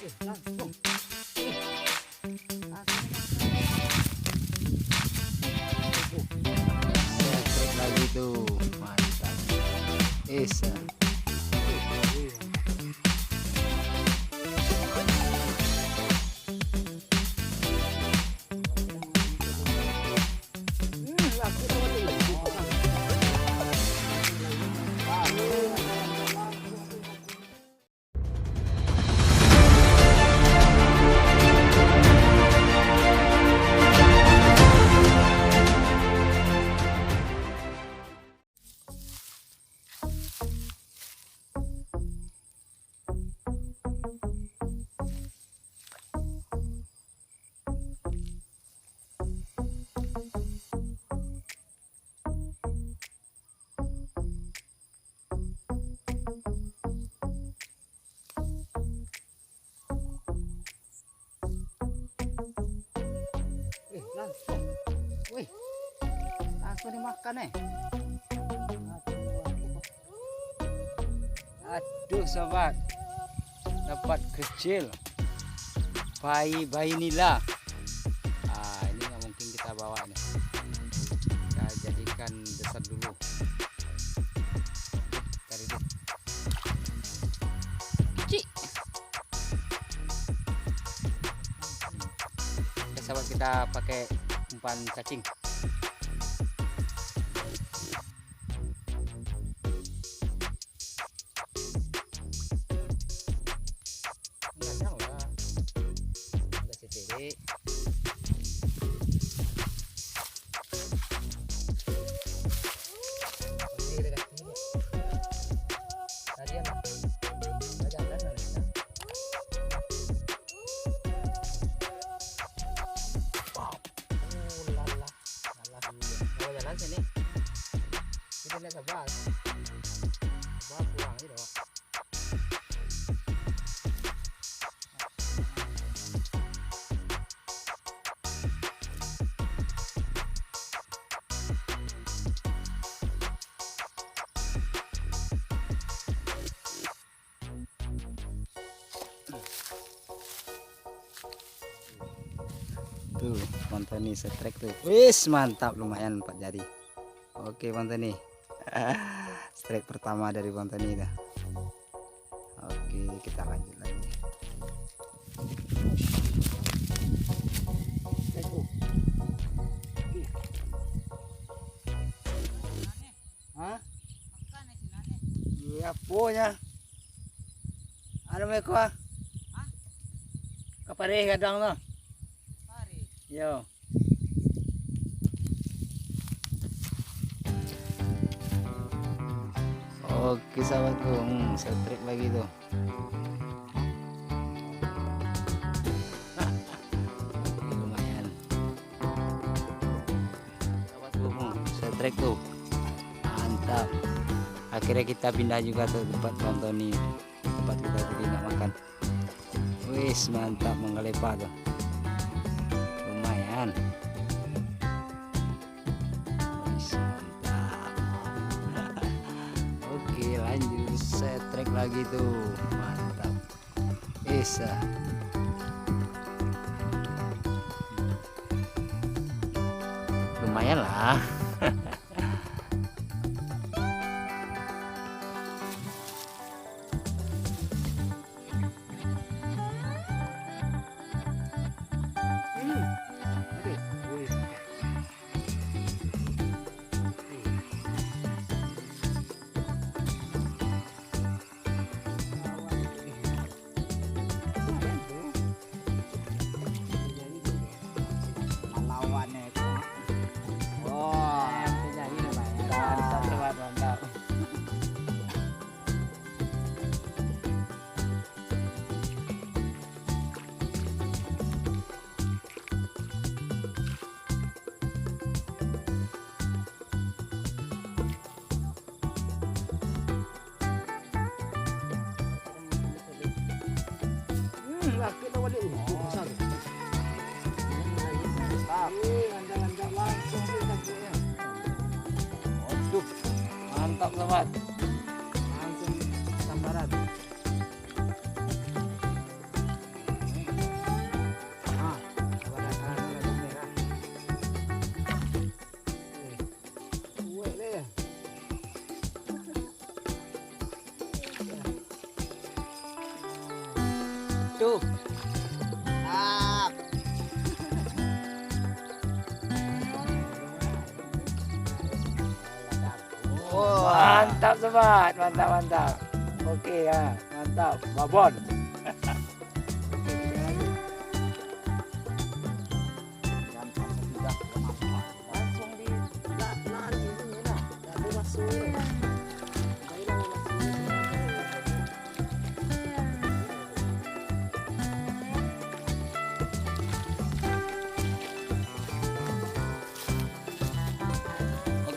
Langsung. Trik lagi tuh, mantap. Isa. Langsung. Wih, langsung dimakan Aduh sobat, dapat kecil bayi nila. Ini nggak mungkin kita bawa nih, kita jadikan besar dulu. Cari deh. Cik. Oke sahabat, kita pakai umpan cacing. Sini kita lihat sabar pulang gitu. Tuh mantan nih setrek tuh, wis mantap, lumayan 4 jari. Oke mantan nih strike pertama dari mantan nih dah. Oke kita lanjut lagi. Hah? Iya punya. Ano may kuha? Hah? Kapare kadang no. Yo. Oke sahabatku, setrik lagi tuh. Lumayan. Sahabatku, setrik tuh. Mantap. Akhirnya kita pindah juga tuh tempat nonton nih, tempat kita tadi nggak makan. Wis mantap, menggelepak tuh. Lumayan. Wis mantap. Oke lanjut, setrek lagi tuh, mantap. Isa. Lumayan lah. Laki tahu dia besar. Mantap, langsung tangkapnya. Waduh, mantap sobat. Langsung sambaran. Tuh. Up. Oh, mantap sobat, mantap. Oke ya, mantap. Babon. Langsung di lahan ini lah. Lalu masuk.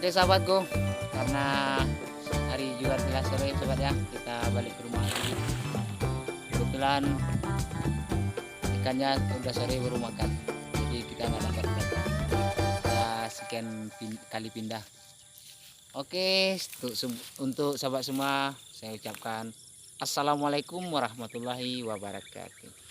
Oke sahabatku, karena hari juga telah sore sobat ya, kita balik ke rumah lagi. Kebetulan ikannya udah sore baru makan, jadi kita nggak dapat berapa. Kita sekian kali pindah. Oke, untuk sahabat semua saya ucapkan Assalamualaikum warahmatullahi wabarakatuh.